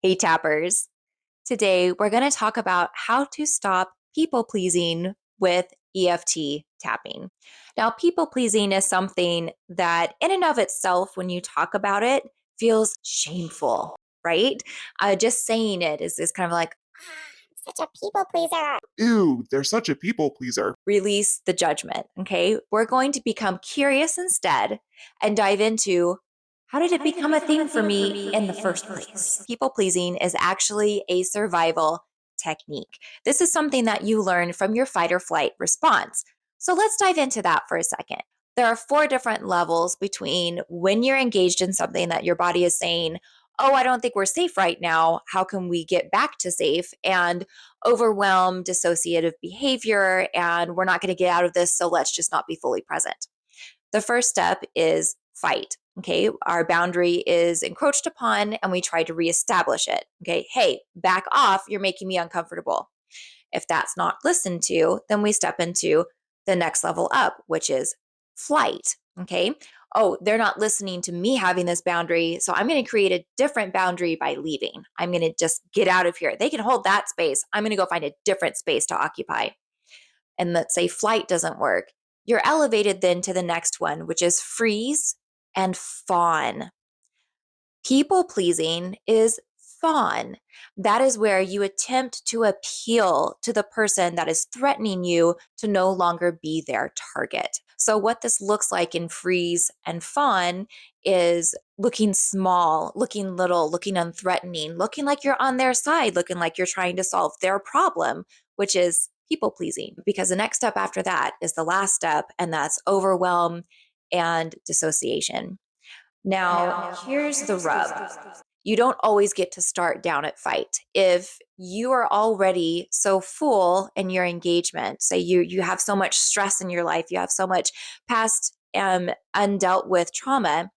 Hey, tappers. Today, we're going to talk about how to stop people pleasing with EFT tapping. Now, people pleasing is something that, in and of itself, when you talk about it, feels shameful, right? Just saying it is kind of like, such a people pleaser. Ew, they're such a people pleaser. Release the judgment. Okay. We're going to become curious instead and dive into how did it become a thing for me in the first place? People pleasing is actually a survival technique. This is something that you learn from your fight or flight response. So let's dive into that for a second. There are four different levels between when you're engaged in something that your body is saying, oh, I don't think we're safe right now. How can we get back to safe? And overwhelm, dissociative behavior, and we're not going to get out of this, so let's just not be fully present. The first step is fight. Okay, our boundary is encroached upon and we try to reestablish it. Okay, hey, back off, you're making me uncomfortable. If that's not listened to, then we step into the next level up, which is flight. Okay. Oh, they're not listening to me having this boundary. So I'm going to create a different boundary by leaving. I'm going to just get out of here. They can hold that space. I'm going to go find a different space to occupy. And let's say flight doesn't work. You're elevated then to the next one, which is freeze and fawn. People pleasing is fawn. That is where you attempt to appeal to the person that is threatening you to no longer be their target. So, what this looks like in freeze and fawn is looking small, looking little, looking unthreatening, looking like you're on their side, looking like you're trying to solve their problem, which is people pleasing. Because the next step after that is the last step, and that's overwhelm and dissociation. Now, here's the rub. You don't always get to start down at fight. If you are already so full in your engagement, say you have so much stress in your life, you have so much past undealt with trauma,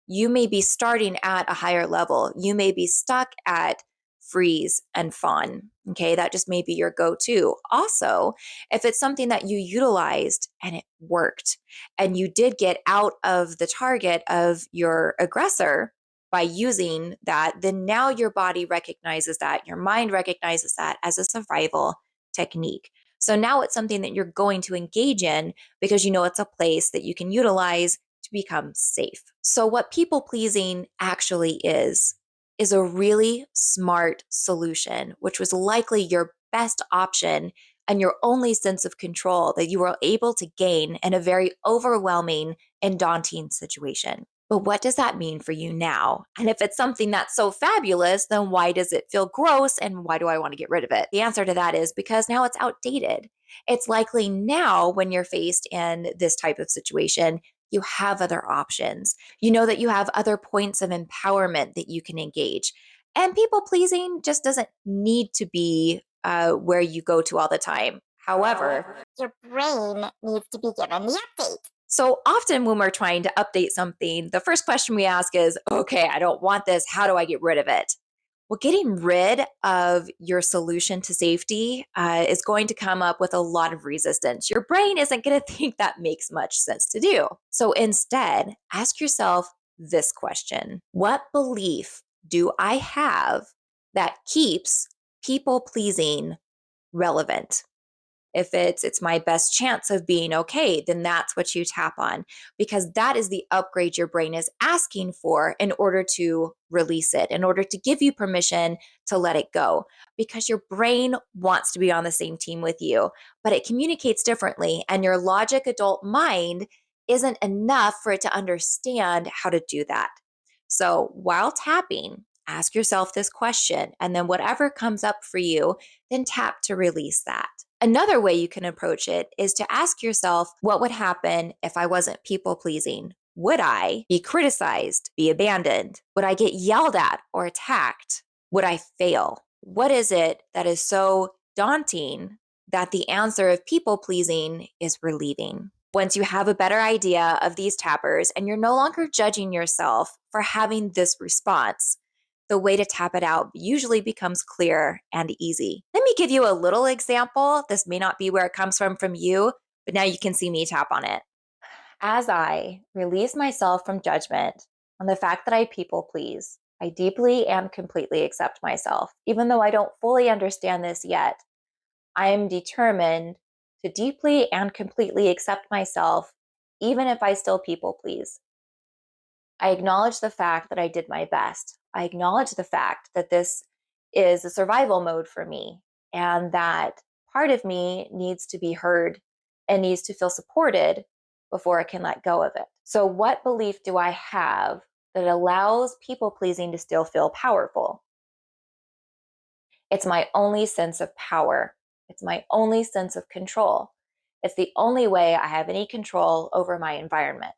you may be starting at a higher level. You may be stuck at freeze and fawn. Okay, that just may be your go to. Also, if it's something that you utilized and it worked, and you did get out of the target of your aggressor by using that, then now your body recognizes that, your mind recognizes that as a survival technique. So now it's something that you're going to engage in because you know it's a place that you can utilize to become safe. So, what people pleasing actually is a really smart solution, which was likely your best option and your only sense of control that you were able to gain in a very overwhelming and daunting situation. But what does that mean for you now? And if it's something that's so fabulous, then why does it feel gross and why do I want to get rid of it? The answer to that is because now it's outdated. It's likely now when you're faced in this type of situation, you have other options. You know that you have other points of empowerment that you can engage. And people pleasing just doesn't need to be where you go to all the time. However, Your brain needs to be given the update. so often when we're trying to update something, the first question we ask is, okay, I don't want this. How do I get rid of it? Well, getting rid of your solution to safety is going to come up with a lot of resistance. Your brain isn't going to think that makes much sense to do. So instead, ask yourself this question: what belief do I have that keeps people pleasing relevant? If it's my best chance of being okay, then that's what you tap on, because that is the upgrade your brain is asking for in order to release it, in order to give you permission to let it go. Because your brain wants to be on the same team with you, but it communicates differently, and your logic adult mind isn't enough for it to understand how to do that. So while tapping, ask yourself this question, and then whatever comes up for you, then tap to release that. Another way you can approach it is to ask yourself, what would happen if I wasn't people pleasing? Would I be criticized, be abandoned? Would I get yelled at or attacked? Would I fail? What is it that is so daunting that the answer of people pleasing is relieving? Once you have a better idea of these tappers and you're no longer judging yourself for having this response, the way to tap it out usually becomes clear and easy. Let me give you a little example. This may not be where it comes from you, but now you can see me tap on it. As I release myself from judgment on the fact that I people please, I deeply and completely accept myself. Even though I don't fully understand this yet, I am determined to deeply and completely accept myself, even if I still people please. I acknowledge the fact that I did my best. I acknowledge the fact that this is a survival mode for me and that part of me needs to be heard and needs to feel supported before I can let go of it. So, what belief do I have that allows people pleasing to still feel powerful? It's my only sense of power. It's my only sense of control. It's the only way I have any control over my environment.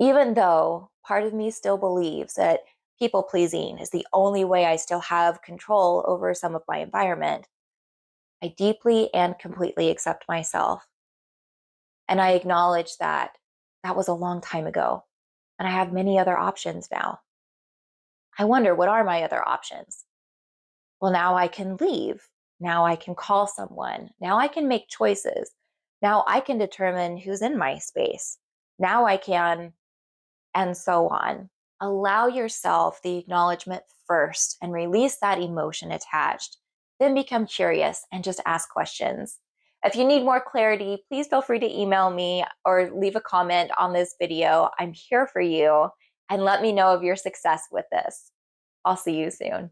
Even though part of me still believes that people pleasing is the only way I still have control over some of my environment, I deeply and completely accept myself. And I acknowledge that that was a long time ago. And I have many other options now. I wonder, what are my other options? Well, now I can leave. Now I can call someone. Now I can make choices. Now I can determine who's in my space. Now I can, and so on. Allow yourself the acknowledgement first and release that emotion attached. Then become curious and just ask questions. If you need more clarity, please feel free to email me or leave a comment on this video. I'm here for you, and let me know of your success with this. I'll see you soon.